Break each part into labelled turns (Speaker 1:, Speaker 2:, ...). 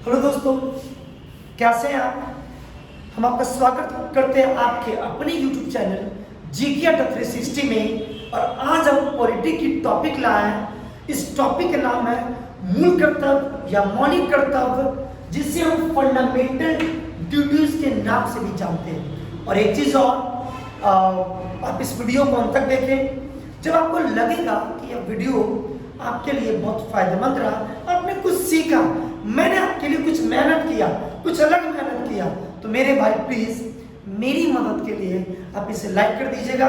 Speaker 1: Hello दोस्तों, कैसे हैं आप। हम आपका स्वागत करते हैं आपके अपने YouTube चैनल जीके 360 में। और आज हम पॉलिटिक्स की टॉपिक लाए हैं। इस टॉपिक का नाम है मूल कर्तव्य या मौलिक कर्तव्य, जिसे हम फंडामेंटल ड्यूटीज के नाम से भी जानते हैं। और एक चीज और, आप इस वीडियो को अंत तक देखें। जब आपको लगेगा कि यह वीडियो आपके लिए बहुत फायदेमंद रहा, आपने कुछ सीखा, मैंने आपके लिए कुछ मेहनत किया, कुछ अलग मेहनत किया, तो मेरे भाई प्लीज मेरी मदद के लिए आप इसे लाइक कर दीजिएगा,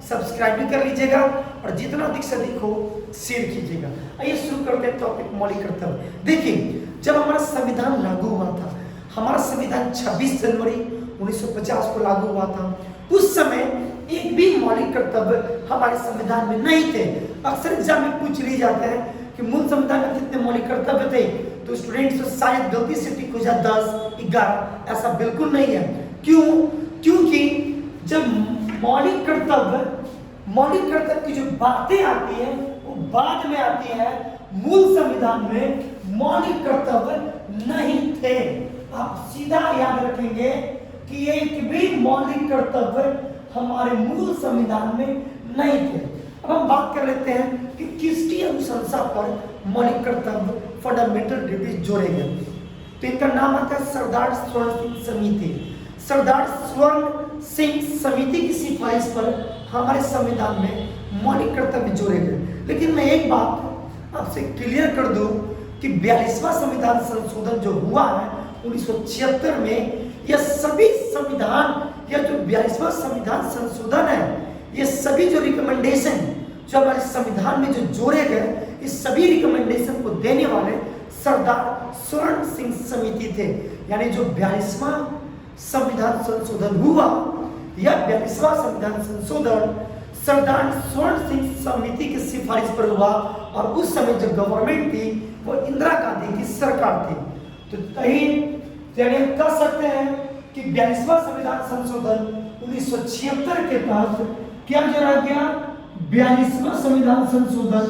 Speaker 1: सब्सक्राइब भी कर लीजिएगा और जितना अधिक से अधिक हो शेयर कीजिएगा। आइए शुरू करते हैं टॉपिक मौलिक कर्तव्य। देखिए, जब हमारा संविधान लागू हुआ था, हमारा संविधान 26 जनवरी 1950 को लागू हुआ था। उस समय एक भी मौलिक कर्तव्य हमारे संविधान में नहीं थे। अक्सर एग्जाम में पूछ लिए जाते हैं कि मूल संविधान में कितने मौलिक कर्तव्य थे, तो स्टूडेंट्स शायद गलती से टिक हो जाए 10, 11। ऐसा बिल्कुल नहीं है। क्यों? क्योंकि जब मौलिक कर्तव्य की जो बातें आती है वो बाद में आती है। मूल संविधान में मौलिक कर्तव्य नहीं थे। आप सीधा याद रखेंगे कि एक भी मौलिक कर्तव्य हमारे मूल संविधान में नहीं थे। अब हम बात कर लेते हैं कि किसकी अनुशंसा पर मौलिक कर्तव्य फंडामेंटल ड्यूटीज जोड़े गए। तो इनका नाम आता है सरदार स्वर्ण सिंह समिति। सरदार स्वर्ण सिंह समिति की सिफारिश पर हमारे संविधान में मौलिक कर्तव्य जोड़े गए। लेकिन मैं एक बात आपसे क्लियर कर दूं कि 42वां संविधान संशोधन जो हुआ है 1976 में, यह सभी संविधान या जो 42वां संविधान संशोधन है, ये सभी जो रिकमेंडेशन जो हमारे संविधान में जो जोड़े गए, इस सभी रिकमेंडेशन को देने वाले सरदार स्वर्ण सिंह समिति थे। यानी जो 42वां संविधान संशोधन हुआ, यह 42वां संविधान संशोधन सरदार स्वर्ण सिंह समिति की सिफारिश पर हुआ। और उस समय जो गवर्नमेंट थी वो इंदिरा गांधी की सरकार थी। तो कह सकते हैं कि 42वां संविधान संशोधन 1976 के तहत क्या जोड़ा गया? 42वां संविधान संशोधन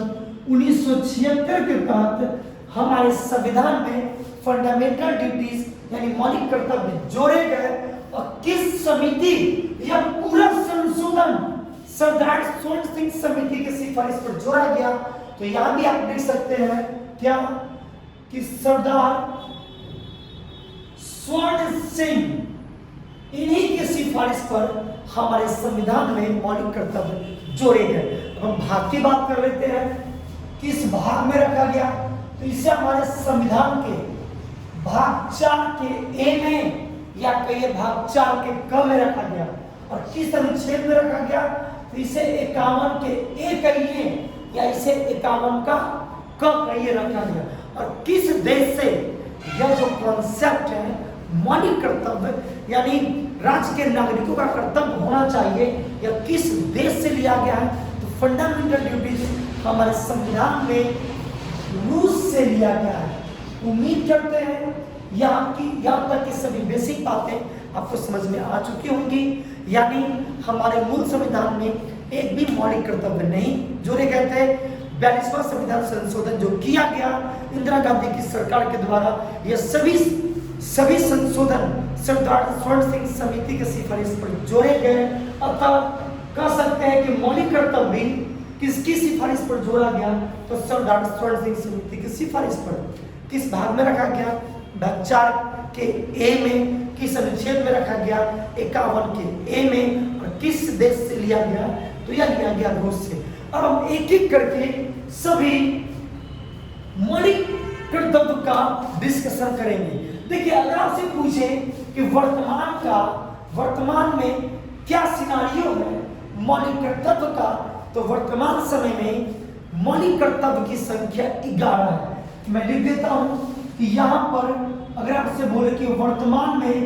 Speaker 1: 1976 के तहत हमारे संविधान में फंडामेंटल ड्यूटीज यानी मौलिक कर्तव्य जोड़े गए। और किस समिति या पूरा संशोधन सरदार स्वर्ण सिंह समिति की सिफारिश पर जोड़ा गया? तो यहां भी आप देख सकते हैं क्या कि सरदार स्वर्ण सिंह इन्हीं की सिफारिश पर हमारे संविधान में मौलिक कर्तव्य जोड़े गए। अब हम भाग की बात कर लेते हैं, किस भाग में रखा गया? तो इसे हमारे संविधान के भाग 4 के ए में या कई भाग 4 के क में रखा गया। और किस अनुच्छेद में रखा गया? तो इसे 51 के ए कहिए या इसे 51 का क कहिए रखा गया। और किस देश से यह जो कॉन्सेप्ट है मौलिक कर्तव्य यानी राज्य के नागरिकों का कर्तव्य होना चाहिए, या किस देश से लिया गया है? तो फंडामेंटल ड्यूटीज हमारे संविधान में रूस से लिया गया है। उम्मीद करते हैं यहाँ तक की सभी बेसिक बातें आपको समझ में आ चुकी होंगी। यानी हमारे मूल संविधान में एक भी मौलिक कर्तव्य नहीं जोड़े गए थे। 42वां संविधान संशोधन जो किया गया इंदिरा गांधी की सरकार के द्वारा, यह सभी संशोधन सरदार स्वर्ण सिंह समिति के सिफारिश पर जोड़े गए। अतः कह सकते हैं कि मौलिक कर्तव्य किसकी सिफारिश पर जोड़ा गया? तो सरदार स्वर्ण सिंह समिति की सिफारिश पर। किस भाग में रखा गया? भाग 4 के ए में। किस अनुच्छेद में रखा गया? 51 के ए में। और किस देश से लिया गया? तो यह लिया गया रूस से। अब हम एक एक करके सभी मौलिक कर्तव्य का डिस्कशन करेंगे। देखिए, अगर आपसे पूछे कि वर्तमान में क्या सिनारियो है मौलिक कर्तव्य का, तो वर्तमान समय में मौलिक कर्तव्य की संख्या 11 है। मैं लिख देता हूं कि यहाँ पर अगर आपसे बोले कि वर्तमान में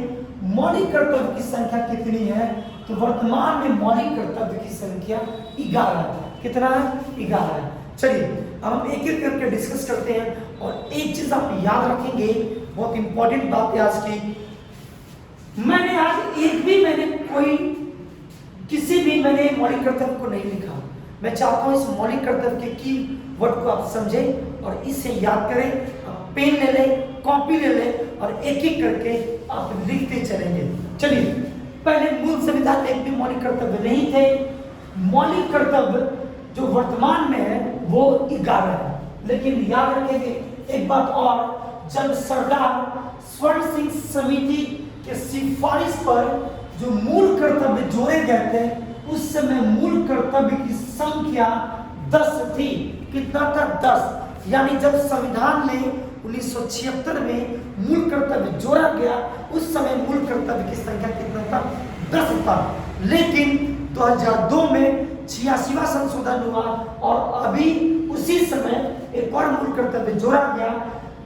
Speaker 1: मौलिक कर्तव्य की संख्या कितनी है, तो वर्तमान में मौलिक कर्तव्य की संख्या 11 है। कितना है? 11 है। चलिए अब हम एक एक करके डिस्कस करते हैं। और एक चीज आप याद रखेंगे, बहुत इंपॉर्टेंट बात है आज की। मैंने मौलिक कर्तव्य को नहीं लिखा। मैं चाहता हूं इस मौलिक कर्तव्य के की वर्ड को आप समझें और इसे याद करें। पेन ले लें, कॉपी ले ले और एक एक करके आप लिखते चलेंगे। चलिए, पहले मूल संविधान में एक भी मौलिक कर्तव्य नहीं थे। मौलिक कर्तव्य जो वर्तमान में है वो 11 है। लेकिन याद रखेंगे एक बात और, जब सरदार स्वर्ण सिंह समिति के सिफारिश पर जो मूल कर्तव्य जोड़े गए थे, उस समय मूल कर्तव्य की संख्या 10 थी। कितना था? 10। यानी जब संविधान में 1976 में मूल कर्तव्य जोड़ा गया, उस समय मूल कर्तव्य की संख्या कितना था? 10 था। लेकिन 2002 में 86वां संशोधन हुआ और अभी उसी समय एक और मूल कर्तव्य जोड़ा गया,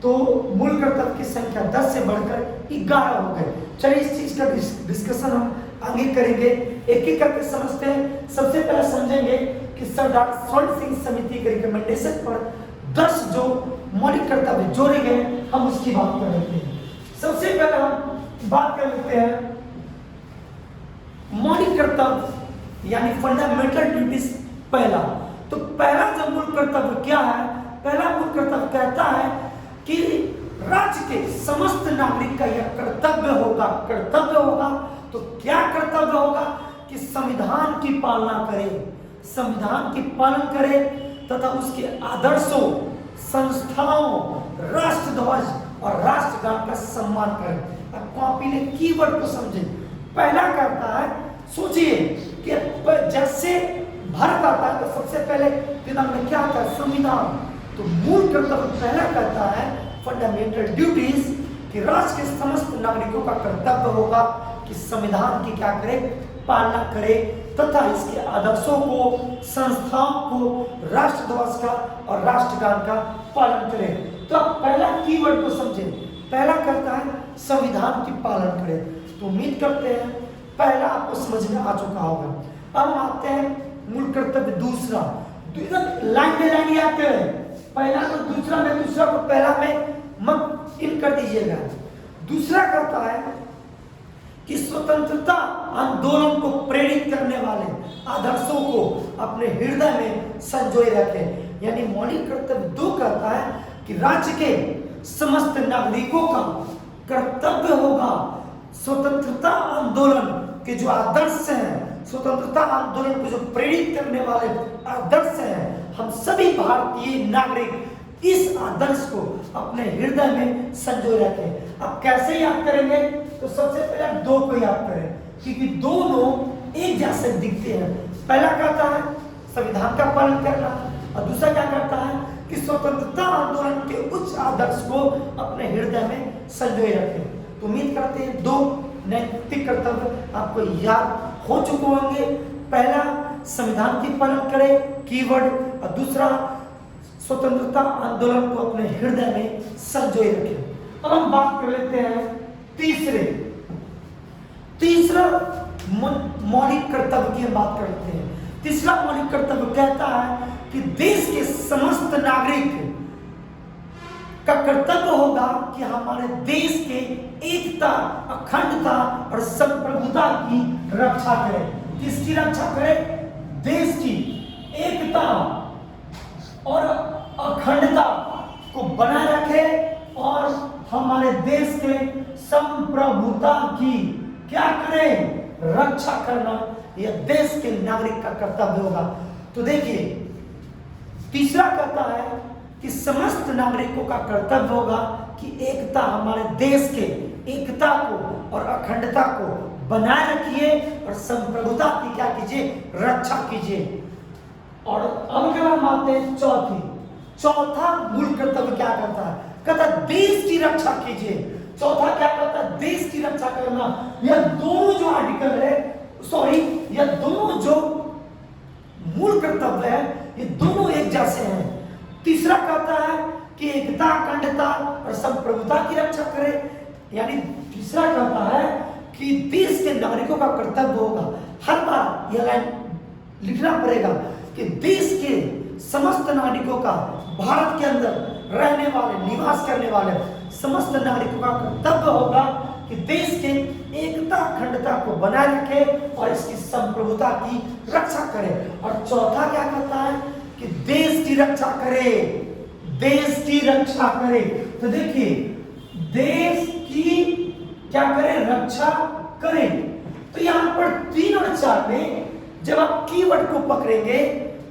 Speaker 1: तो मूल कर्तव्य की संख्या 10 से बढ़कर 11 हो गए। चलिए, इस चीज का डिस्कशन हम आगे करेंगे, एक एक करके समझते हैं। सबसे पहले समझेंगे कि सरदार स्वर्ण सिंह समिति के रिकमेंडेशन पर 10 जो मौलिक कर्तव्य जोड़े गए, हम उसकी बात कर लेते हैं। सबसे पहले हम बात कर लेते हैं मौलिक कर्तव्य यानी फंडामेंटल ड्यूटीज। पहला जो मूल कर्तव्य क्या है? पहला मूल कर्तव्य कहता है कि राज्य के समस्त नागरिक का यह कर्तव्य होगा। तो क्या कर्तव्य होगा? कि संविधान की पालना करे, संविधान की पालन करे तथा उसके आदर्शों, संस्थाओं, राष्ट्रध्वज और राष्ट्रगान का सम्मान करे। अब कॉपी ने कीवर्ड को समझे। पहला कहता है, सोचिए कि जैसे भारत आता है तो सबसे पहले दिमाग में क्या आता है? संविधान। तो मूल कर्तव्य पहला कहता है फंडामेंटल ड्यूटीज, कि राष्ट्र के समस्त नागरिकों का कर्तव्य होगा कि संविधान की क्या करे? पालना करे तथा इसके आदर्शों को, संस्थाओं को, राष्ट्रध्वज का और राष्ट्रगान का पालन करे। तो आप पहला कीवर्ड को समझे। पहला कहता है संविधान की पालन करे। तो उम्मीद करते हैं पहला आपको समझ में आ चुका होगा। अब आते हैं मूल कर्तव्य दूसरा। लाइन में लाइन याद करें, पहला को दूसरा में, दूसरा को पहला में मत इन कर दीजिएगा। दूसरा कहता है कि स्वतंत्रता आंदोलन को प्रेरित करने वाले आदर्शों को अपने हृदय में संजोए रखें। यानी मौलिक कर्तव्य 2 कहता है कि राज्य के समस्त नागरिकों का कर्तव्य होगा स्वतंत्रता आंदोलन के जो आदर्श हैं, स्वतंत्रता आंदोलन को जो प्रेरित करने वाले आदर्श हैं, हम सभी भारतीय नागरिक इस आदर्श को अपने हृदय में संजोए रखें। अब कैसे याद करेंगे? तो सबसे पहले 2 को याद करें, क्योंकि दोनों एक जैसे दिखते हैं। पहला कहता है संविधान का पालन करना और दूसरा क्या करता है कि स्वतंत्रता आंदोलन के उच्च आदर्श को अपने हृदय में संजोए रखें। तो उम्मीद करते हैं 2 नैतिक कर्तव्य आपको याद हो चुके होंगे। पहला संविधान की पालन करें कीवर्ड, और दूसरा स्वतंत्रता आंदोलन को अपने हृदय में संजोए रखें। अब हम बात कर लेते हैं तीसरा मौलिक कर्तव्य की हम बात करते हैं। तीसरा मौलिक कर्तव्य कहता है कि देश के समस्त नागरिक का कर्तव्य होगा कि हमारे देश के एकता, अखंडता और संप्रभुता की रक्षा करें। किसकी रक्षा करें? देश की एकता और अखंडता को बनाए रखे और हमारे देश के संप्रभुता की क्या करें? रक्षा करना यह देश के नागरिक का कर्तव्य होगा। तो देखिए, तीसरा कहता है कि समस्त नागरिकों का कर्तव्य होगा कि एकता, हमारे देश के एकता को और अखंडता को बनाए रखिए और संप्रभुता की क्या कीजिए? रक्षा कीजिए। और अब अगर हम आते हैं चौथा मूल कर्तव्य क्या करता है? कहता है देश की रक्षा कीजिए। चौथा क्या करता है? देश की रक्षा करना। यह दोनों जो आर्टिकल है, यह दोनों जो मूल कर्तव्य है, ये दोनों एक जैसे हैं। तीसरा कहता है कि एकता, अखंडता और संप्रभुता की रक्षा करे। यानी तीसरा कहता है कि देश के नागरिकों का कर्तव्य होगा, हर बार यह लाइन लिखना पड़ेगा कि देश के समस्त नागरिकों का, भारत के अंदर रहने वाले, निवास करने वाले समस्त नागरिकों का कर्तव्य होगा कि देश के एकता, अखंडता को बनाए रखे और इसकी संप्रभुता की रक्षा करे। और चौथा क्या कहता है कि देश की रक्षा करे, देश की रक्षा करे। तो देखिए, देश की क्या करें, रक्षा करें। तो यहां पर 3 और 4 में जब आप कीवर्ड को पकड़ेंगे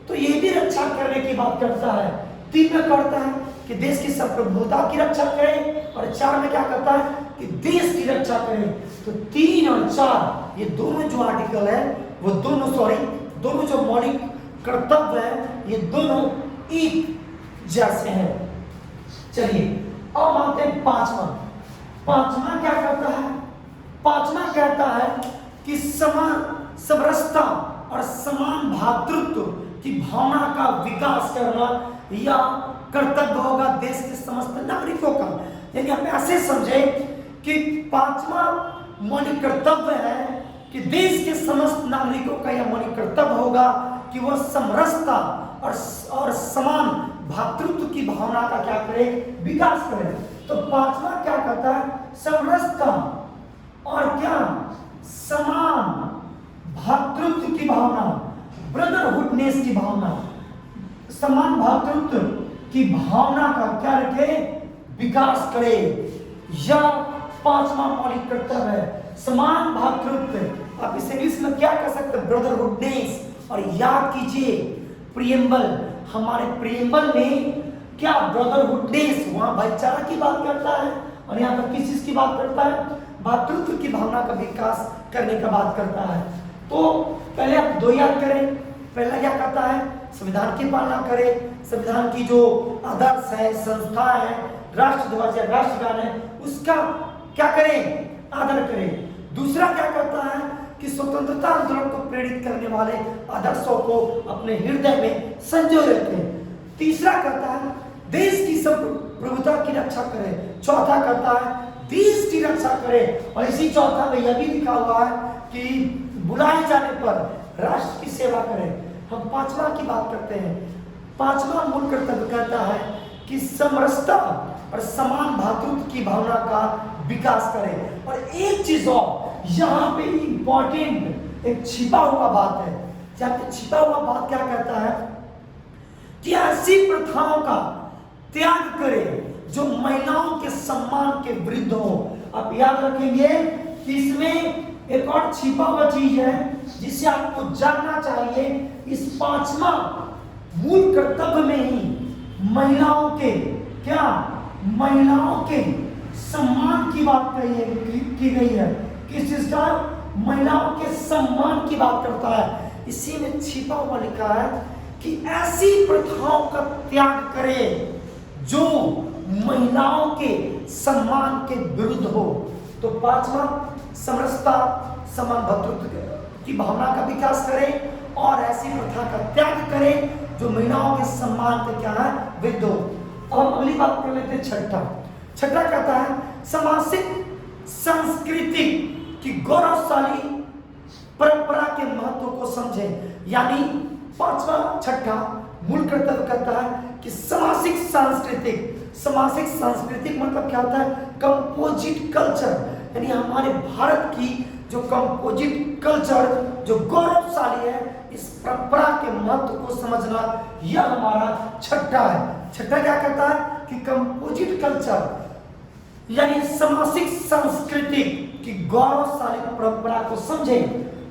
Speaker 1: तो ये भी रक्षा करने की बात करता है। 3 में करता है कि देश की संप्रभुता की रक्षा करें, और 4 में क्या करता है कि देश की रक्षा करें। तो 3 और 4 ये दोनों जो आर्टिकल है वो दोनों जो मौलिक कर्तव्य है ये दोनों एक जैसे हैं। चलिए अब आते हैं पांचवा क्या करता है? पांचवा कहता है कि समान समरसता और समान भातृत्व की भावना का विकास करना या कर्तव्य होगा देश के समस्त नागरिकों का। यानी आप ऐसे समझे कि पांचवा मौलिक कर्तव्य है कि देश के समस्त नागरिकों का यह मौलिक कर्तव्य होगा कि वह समरसता और समान भातृत्व की भावना का क्या करे, विकास करे। तो पांचवा क्या कहता है? समरसता और क्या, समान भातृत्व की भावना, ब्रदरहुडनेस की भावना, समान भातृत्व की भावना का क्या रखे, विकास करे। यह पांचवा मौलिक कर्तव्य है, समान भातृत्व। आप इसे इंग्लिश में क्या कह सकते हैं? ब्रदरहुडनेस। और याद कीजिए प्रियम्बल, हमारे प्रियम्बल में क्या ब्रदरहुडनेस, वहां भाईचारा की बात करता है, और यहाँ पर किस चीज की बात करता है? भातृत्व की भावना का विकास करने का बात करता है। तो पहले आप 2 याद करें। पहला क्या कहता है? संविधान की पालना करें, संविधान की जो आदर्श है, संस्था है, राष्ट्रध्वज है, राष्ट्रगान है, उसका क्या करें, आदर करें। दूसरा क्या कहता है कि स्वतंत्रता आंदोलन को प्रेरित करने वाले आदर्शों को अपने हृदय में संजोए रखें। तीसरा कहता है देश की संप्रभुता की रक्षा करें। चौथा कहता है देश की रक्षा करें, और इसी चौथा में यह भी लिखा हुआ है कि बुलाए जाने पर राष्ट्र की सेवा करें। हम पांचवा की बात करते हैं। पांचवा मूल कर्तव्य कहता है कि समरसता और समान भातृत्व की भावना का विकास करें। और एक चीज और यहाँ पे इंपॉर्टेंट एक छिपा हुआ बात है। जहाँ पे छिपा हुआ बात क्या कहता है कि ऐसी प्रथाओं का त्याग करें जो महिलाओं के सम्मान के विरुद्ध हो। आप याद रखेंगे कि इसमें एक और छिपा हुआ चीज है जिसे आपको जानना चाहिए। इस पांचवा मूल कर्तव्य में ही महिलाओं के क्या, महिलाओं के सम्मान की बात की गई है। किस चीज का? महिलाओं के सम्मान की बात करता है। इसी में छिपा हुआ लिखा है कि ऐसी प्रथाओं का त्याग करें जो महिलाओं के सम्मान के विरुद्ध हो। तो पांचवा समरसता, समान भातृत्व की भावना का विकास करें और ऐसी प्रथा का त्याग करें जो महिलाओं के सम्मान के क्या है, विरुद्ध हो। अब हम अगली बात कर लेते हैं छठा कहता है सामाजिक संस्कृति की गौरवशाली परंपरा के महत्व को समझें। यानी छठा मूल कर्तव्य कहता है कि सामाजिक सांस्कृतिक मतलब क्या होता है? Composite culture. यानी हमारे भारत की जो कंपोजिट कल्चर जो गौरवशाली है, इस परंपरा के महत्व को समझना यह हमारा छठा है। छठा क्या कहता है कि कंपोजिट कल्चर यानी सामाजिक संस्कृति की गौरवशाली परंपरा को समझे।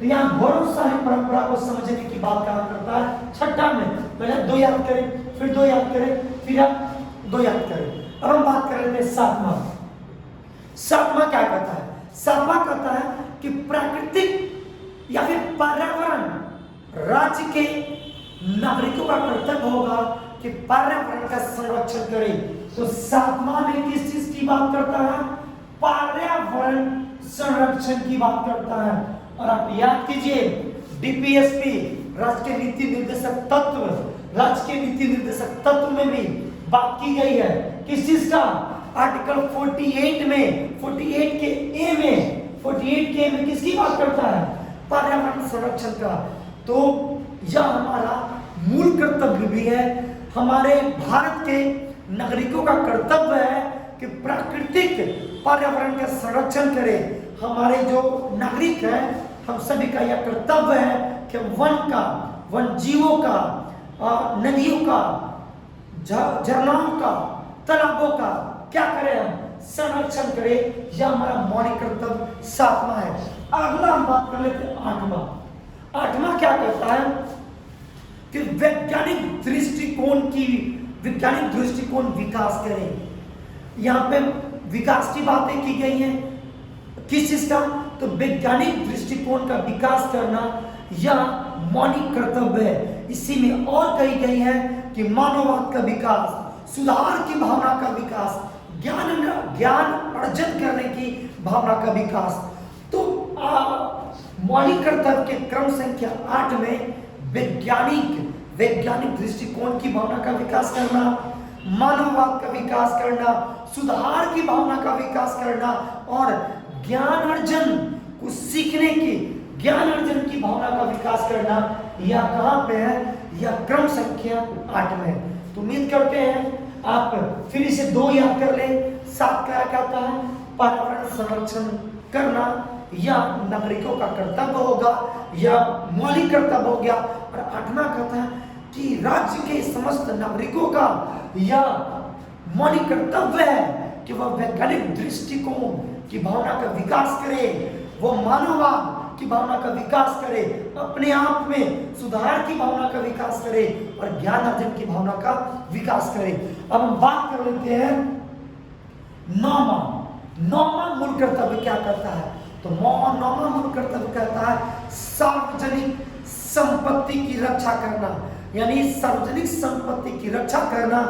Speaker 1: तो यहाँ गौरवशाली परंपरा को समझने की बात कहा करता है छठा में। पहले 2 याद करें, फिर 2 याद करें, फिर आप 2 याद करें। अब हम बात कर लेते हैं सातवां क्या कहता है? सातवां कहता है कि प्राकृतिक या फिर पर्यावरण राज्य के नागरिकों का कर्तव्य होगा कि पर्यावरण का संरक्षण करें। तो सातवां में किस चीज की बात करता है? पर्यावरण संरक्षण की बात करता है। और आप याद कीजिए डीपीएसपी राष्ट्रीय नीति निर्देशक तत्व में भी बात की गई है। किस चीज का? आर्टिकल 48 में 48 के ए में किसकी बात करता है? पर्यावरण संरक्षण का। तो यह हमारा मूल कर्तव्य भी है, हमारे भारत के नागरिकों का कर्तव्य है कि प्राकृतिक पर्यावरण का संरक्षण करें। हमारे जो नागरिक हैं हम सभी का यह कर्तव्य है कि वन जीवों का, नदियों का, झरनाओं का, तालाबों का क्या करें? हम संरक्षण करे, यह हमारा मौलिक कर्तव्य 7वां है। अगला हम बात कर लेते हैं 8वां। 8वां क्या कहता है कि वैज्ञानिक दृष्टिकोण विकास करें। यहाँ पे विकास की बातें की गई हैं, किस चीज का? तो वैज्ञानिक दृष्टिकोण का विकास करना यह मौलिक कर्तव्य है। इसी में और कही गई है कि मानववाद का विकास, सुधार की भावना का विकास, ज्ञान अर्जन करने की भावना का विकास। तो मौलिक कर्तव्य के क्रम संख्या 8 में वैज्ञानिक दृष्टिकोण की भावना का विकास करना, मानववाद का विकास करना, सुधार की भावना का विकास करना और ज्ञान अर्जन को सीखने की, ज्ञान अर्जन की भावना का विकास करना, यह कहां पे है? यह क्रम संख्या 8 में है। तो उम्मीद करते हैं आप फिर इसे 2 याद कर ले। 7 क्या कहता है? पर्यावरण संरक्षण करना यह नागरिकों का कर्तव्य होगा, यह मौलिक कर्तव्य हो गया। और 8वां कहता है कि राज्य के समस्त नागरिकों का यह मौलिक कर्तव्य है कि वह वैज्ञानिक दृष्टिकोण की भावना का विकास करे, वो मानववाद की भावना का विकास करे, अपने आप में सुधार की भावना का विकास करे और ज्ञान अर्जन की भावना का विकास करे। अब हम बात कर लेते हैं 9वां मूल कर्तव्य क्या करता है? तो 9वां मूल कर्तव्य कहता है सार्वजनिक संपत्ति की रक्षा करना, यानी सार्वजनिक संपत्ति की रक्षा करना,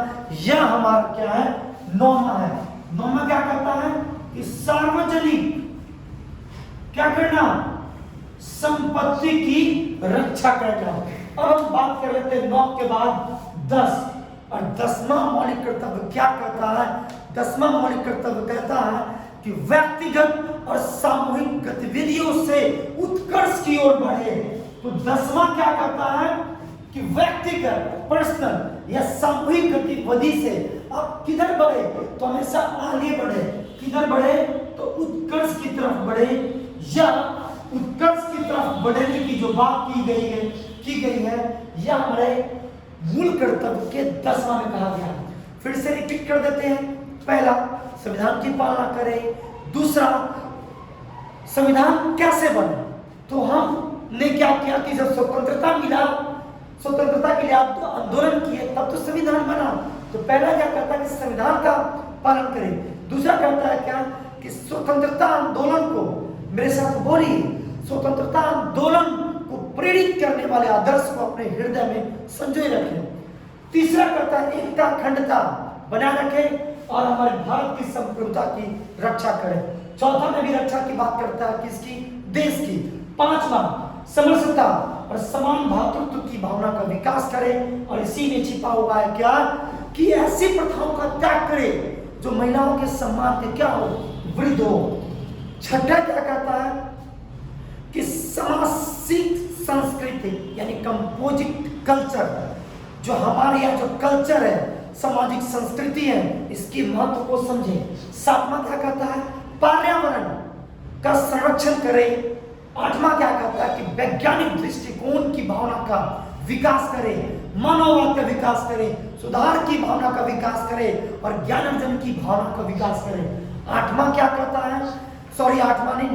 Speaker 1: यह हमारा क्या है? 9वां है। 9वां क्या कहता है कि सार्वजनिक क्या करना? संपत्ति की रक्षा करना। अब हम बात कर लेते हैं 9 के बाद 10, और 10वां मौलिक कर्तव्य क्या कहता है? 10वां मौलिक कर्तव्य कहता है कि व्यक्तिगत और सामूहिक गतिविधियों से उत्कर्ष की ओर बढ़े। तो 10वां क्या कहता है कि व्यक्तिगत, पर्सनल या सामूहिक गतिविधि से आप किधर बढ़े? तो हमेशा आगे बढ़े। किधर बढ़े? तो उत्कर्ष की तरफ बढ़े, या उत्कर्ष की तरफ बढ़ने की जो बात की गई है यह हमारे मूल कर्तव्य के 10वां में कहा गया। फिर से रिपीट कर देते हैं। पहला, संविधान की पालना करें। दूसरा, संविधान कैसे बने? तो हमने क्या किया कि जब स्वतंत्रता मिला, स्वतंत्रता के लिए आप आंदोलन किए, तब तो संविधान बना। तो पहला क्या करता है कि संविधान का पालन करें। दूसरा कहता है क्या कि स्वतंत्रता आंदोलन को, मेरे साथ बोलिए, स्वतंत्रता आंदोलन को प्रेरित करने वाले आदर्श को अपने हृदय में संजोए रखें। तीसरा कहता है एकता अखंडता बनाए रखें और हमारे भारत की संप्रभुता की रक्षा करें। चौथा में भी रक्षा की बात करता है, किसकी? देश की। 5वां, समरसता और समान भातृत्व की भावना का विकास करें, और इसी में छिपा हुआ है क्या कि ऐसी प्रथाओं का त्याग करें जो महिलाओं के सम्मान के क्या हो? वृद्ध हो। छठा क्या कहता है कि सामाजिक संस्कृति यानी कंपोजिट कल्चर, जो हमारे यहाँ जो कल्चर है, सामाजिक संस्कृति है, इसकी महत्व को समझें। 7वां क्या कहता है? पर्यावरण का संरक्षण करें। 8वां क्या कहता है कि वैज्ञानिक दृष्टिकोण की भावना का विकास करें, मानववाद का विकास करें, सुधार की भावना का विकास करें और ज्ञान अर्जन की भावना का विकास करें। 8वां क्या कहता है? सॉरी 8वां नहीं,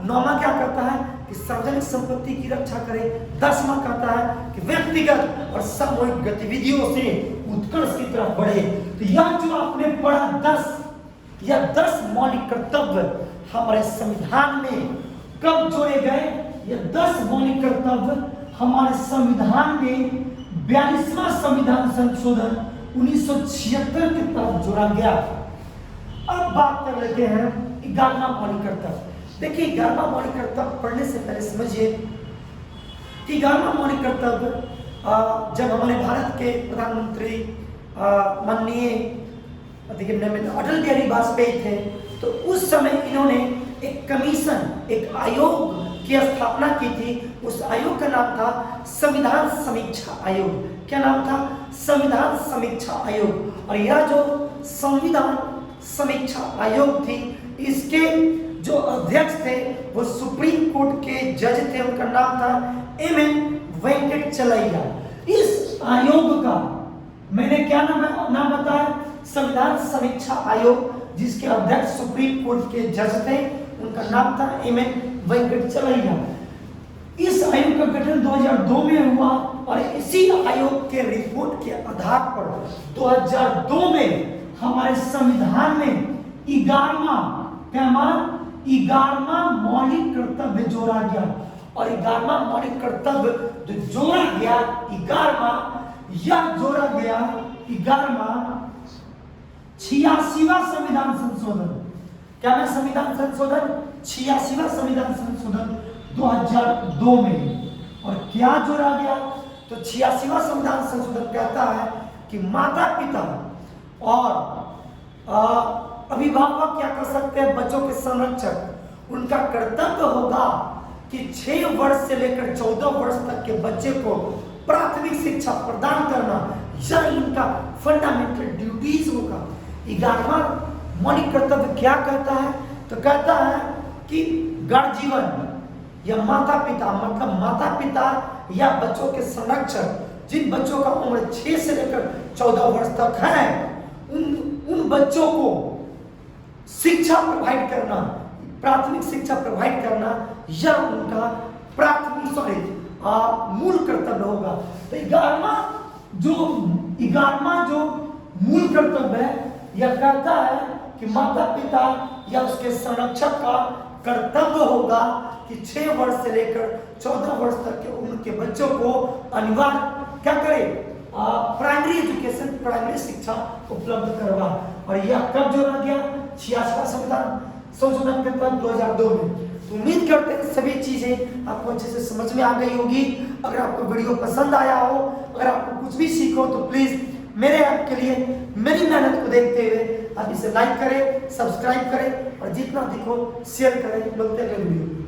Speaker 1: 9वां क्या कहता है कि सार्वजनिक संपत्ति की रक्षा करें। 10वां कहता है कि व्यक्तिगत और सामूहिक गतिविधियों से उत्कर्ष की तरफ बढ़े। तो यह जो आपने पढ़ा 10 मौलिक कर्तव्य हमारे संविधान में कब जोड़े गए? ये 10 मौलिक कर्तव्य हमारे संविधान में 42वां संविधान संशोधन 1976 की तरफ जोड़ा गया। अब बात कर लेते हैं 11वां मौलिक कर्तव्य। देखिए 11वां मौलिक कर्तव्य पढ़ने से पहले समझिए कि 11वां मौलिक कर्तव्य जब हमारे भारत के प्रधानमंत्री माननीय अटल बिहारी वाजपेयी थे, तो उस समय इन्होंने एक कमीशन, एक आयोग की स्थापना की थी। उस आयोग का नाम था संविधान समीक्षा आयोग। क्या नाम था? संविधान समीक्षा आयोग। और यह जो संविधान समीक्षा आयोग थी, इसके जो अध्यक्ष थे वो सुप्रीम कोर्ट के जज थे, उनका नाम था एम वेंकटचलैया। इस आयोग का मैंने क्या नाम बताया? संविधान समीक्षा आयोग। जिसके अध्यक्ष सुप्रीम कोर्ट के जज थे, उनका नाम था एम.एन. वेंकटचलैया। इस आयोग का गठन 2002 में हुआ और इसी आयोग के रिपोर्ट के आधार पर 2002 में हमारे संविधान में 11वां मौलिक कर्तव्य जोड़ा गया। और 11वां मौलिक कर्तव्य जो जोड़ा गया 11वां 86वां संविधान संशोधन, क्या मैं संविधान संशोधन 86वां संविधान संशोधन 2002 में। और क्या जोड़ा गया, तो 86वां संविधान संशोधन कहता है कि माता पिता और अभिभावक क्या कर सकते हैं, बच्चों के संरक्षक, उनका कर्तव्य होगा कि 6 वर्ष से लेकर 14 वर्ष तक के बच्चे को प्राथमिक शिक्षा प्रदान करना, यह इनका फंडामेंटल ड्यूटीज होगा। 11वां मौलिक कर्तव्य क्या कहता है, तो कहता है कि गार्जियन या माता पिता, मतलब माता पिता या बच्चों के संरक्षक, जिन बच्चों का उम्र 6 से लेकर 14 वर्ष तक है, उन बच्चों को शिक्षा प्रोवाइड करना, प्राथमिक शिक्षा प्रोवाइड करना, यह उनका मूल कर्तव्य होगा। तो 11वां जो मूल कर्तव्य है, यह कहता है कि माता पिता या उसके संरक्षक का कर्तव्य होगा कि 6 वर्ष से लेकर 14 वर्ष तक के उम्र के बच्चों को अनिवार्य क्या करे, प्राइमरी एजुकेशन, प्राइमरी शिक्षा उपलब्ध करवा। और यह कब जोड़ा गया, 86वां संविधान संशोधन के तहत 2002 में। तो उम्मीद करते हैं सभी चीजें आपको अच्छे से समझ में आ गई होगी। अगर आपको वीडियो पसंद आया हो, अगर आपको कुछ भी सीखो, तो प्लीज मेरे ऐप के लिए मेरी मेहनत को देखते हुए आप इसे लाइक करें, सब्सक्राइब करें और जितना दिखो शेयर करें। मिलते हैं वीडियो।